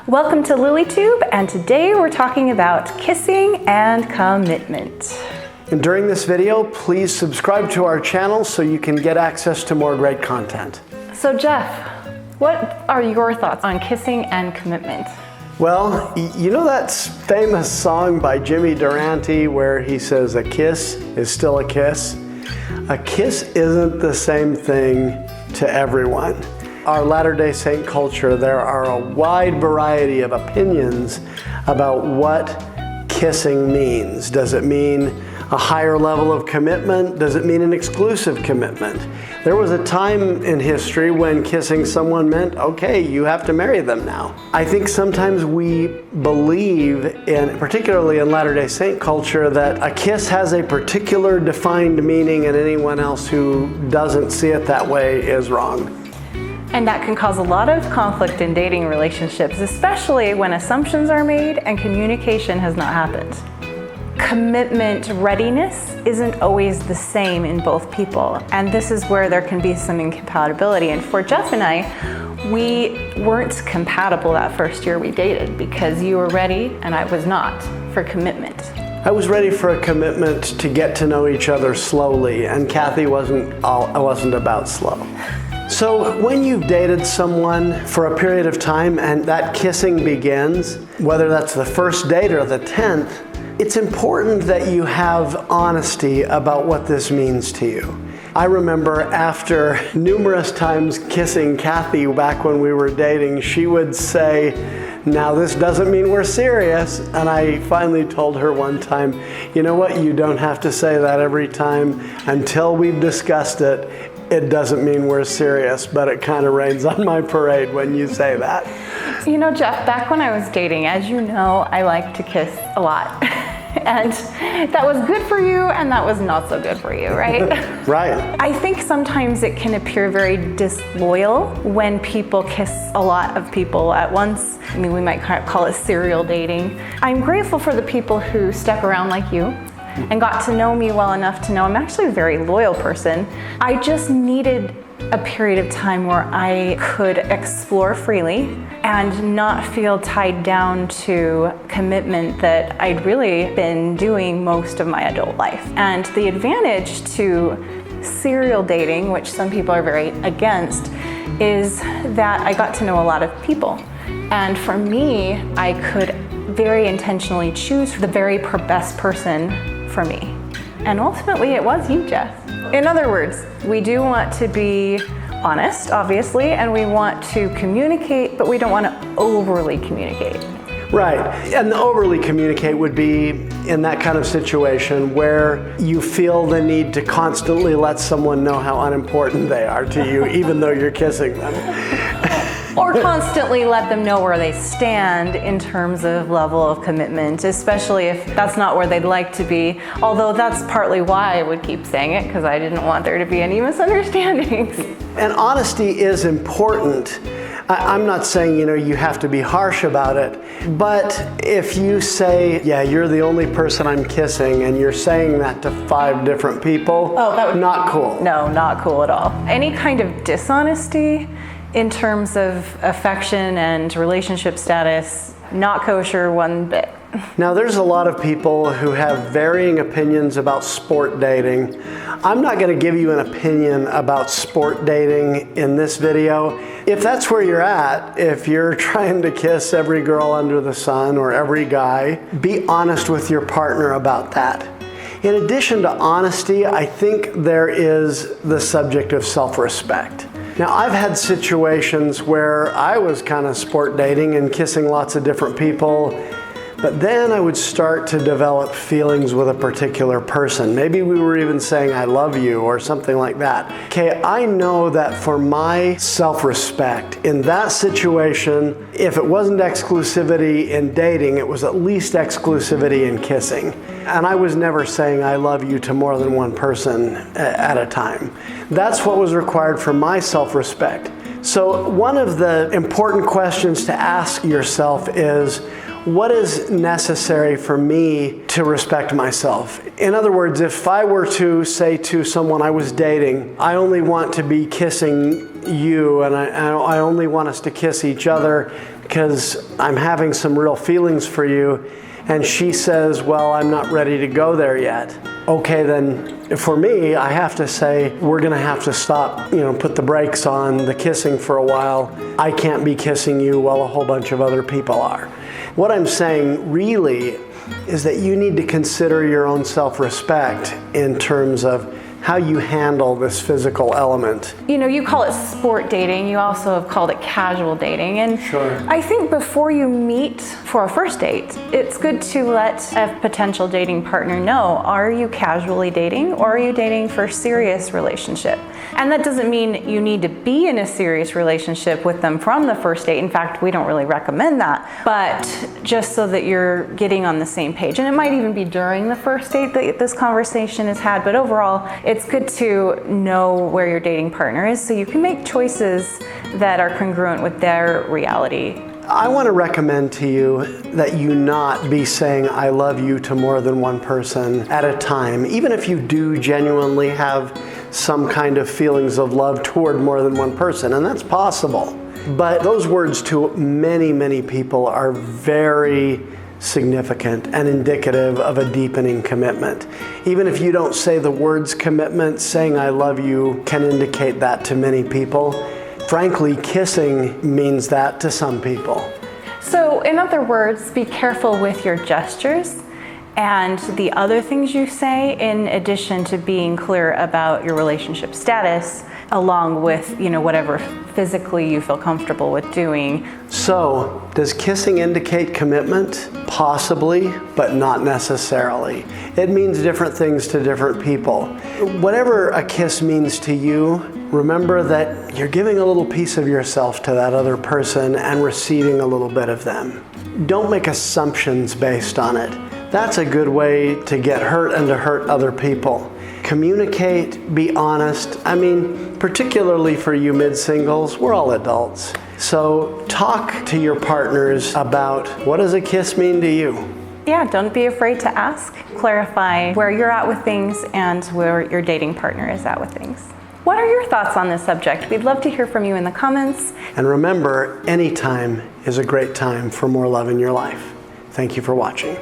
Welcome to LilyTube, and today we're talking about kissing and commitment. And during this video, please subscribe to our channel so you can get access to more great content. So Jeff, what are your thoughts on kissing and commitment? Well, you know that famous song by Jimmy Durante where he says a kiss is still a kiss? A kiss isn't the same thing to everyone. Our Latter-day Saint culture, there are a wide variety of opinions about what kissing means. Does it mean a higher level of commitment? Does it mean an exclusive commitment? There was a time in history when kissing someone meant, okay, you have to marry them now. I think sometimes we believe, particularly in Latter-day Saint culture, that a kiss has a particular defined meaning and anyone else who doesn't see it that way is wrong. And that can cause a lot of conflict in dating relationships, especially when assumptions are made and communication has not happened. Commitment readiness isn't always the same in both people, and this is where there can be some incompatibility. And for Jeff and I, we weren't compatible that first year we dated because you were ready and I was not for commitment. I was ready for a commitment to get to know each other slowly, and Cathy wasn't about slow. So when you've dated someone for a period of time and that kissing begins, whether that's the first date or the 10th, it's important that you have honesty about what this means to you. I remember after numerous times kissing Cathy back when we were dating, she would say, "Now this doesn't mean we're serious." And I finally told her one time, "You know what, you don't have to say that every time. Until we've discussed it, it doesn't mean we're serious, but it kind of rains on my parade when you say that." You know, Jeff, back when I was dating, as you know, I like to kiss a lot. And that was good for you, and that was not so good for you, right? Right. I think sometimes it can appear very disloyal when people kiss a lot of people at once. I mean, we might call it serial dating. I'm grateful for the people who stuck around like you and got to know me well enough to know I'm actually a very loyal person. I just needed a period of time where I could explore freely and not feel tied down to commitment that I'd really been doing most of my adult life. And the advantage to serial dating, which some people are very against, is that I got to know a lot of people. And for me, I could very intentionally choose the very best person for me. And ultimately it was you, Jeff. In other words, we do want to be honest, obviously, and we want to communicate, but we don't want to overly communicate. Right, and the overly communicate would be in that kind of situation where you feel the need to constantly let someone know how unimportant they are to you, even though you're kissing them. Or constantly let them know where they stand in terms of level of commitment, especially if that's not where they'd like to be. Although that's partly why I would keep saying it, because I didn't want there to be any misunderstandings. And honesty is important. I'm not saying, you have to be harsh about it, but if you say, yeah, you're the only person I'm kissing, and you're saying that to 5 different people, that would not cool. No, not cool at all. Any kind of dishonesty in terms of affection and relationship status, not kosher one bit. Now, there's a lot of people who have varying opinions about sport dating. I'm not going to give you an opinion about sport dating in this video. If that's where you're at, if you're trying to kiss every girl under the sun or every guy, be honest with your partner about that. In addition to honesty, I think there is the subject of self-respect. Now, I've had situations where I was kind of sport dating and kissing lots of different people, but then I would start to develop feelings with a particular person. Maybe we were even saying, "I love you," or something like that. Okay, I know that for my self-respect, in that situation, if it wasn't exclusivity in dating, it was at least exclusivity in kissing. And I was never saying "I love you" to more than one person at a time. That's what was required for my self-respect. So one of the important questions to ask yourself is, what is necessary for me to respect myself? In other words, if I were to say to someone I was dating, I only want to be kissing you and I only want us to kiss each other, because I'm having some real feelings for you. And she says, well, I'm not ready to go there yet. Okay, then for me, I have to say, we're gonna have to stop, put the brakes on the kissing for a while. I can't be kissing you while a whole bunch of other people are. What I'm saying really is that you need to consider your own self-respect in terms of how you handle this physical element. You call it sport dating. You also have called it casual dating. And Sure. I think before you meet for a first date, it's good to let a potential dating partner know, are you casually dating or are you dating for a serious relationship? And that doesn't mean you need to be in a serious relationship with them from the first date. In fact, we don't really recommend that, but just so that you're getting on the same page. And it might even be during the first date that this conversation is had, but overall, it's good to know where your dating partner is so you can make choices that are congruent with their reality. I want to recommend to you that you not be saying I love you to more than one person at a time, even if you do genuinely have some kind of feelings of love toward more than one person, and that's possible. But those words to many, many people are very significant and indicative of a deepening commitment. Even if you don't say the words commitment, saying I love you can indicate that to many people. Frankly, kissing means that to some people. So in other words, be careful with your gestures and the other things you say, in addition to being clear about your relationship status, along with whatever physically you feel comfortable with doing. So, does kissing indicate commitment? Possibly, but not necessarily. It means different things to different people. Whatever a kiss means to you, remember that you're giving a little piece of yourself to that other person and receiving a little bit of them. Don't make assumptions based on it. That's a good way to get hurt and to hurt other people. Communicate, be honest. Particularly for you mid-singles, we're all adults. So talk to your partners about, what does a kiss mean to you? Yeah, don't be afraid to ask. Clarify where you're at with things and where your dating partner is at with things. What are your thoughts on this subject? We'd love to hear from you in the comments. And remember, any time is a great time for more love in your life. Thank you for watching.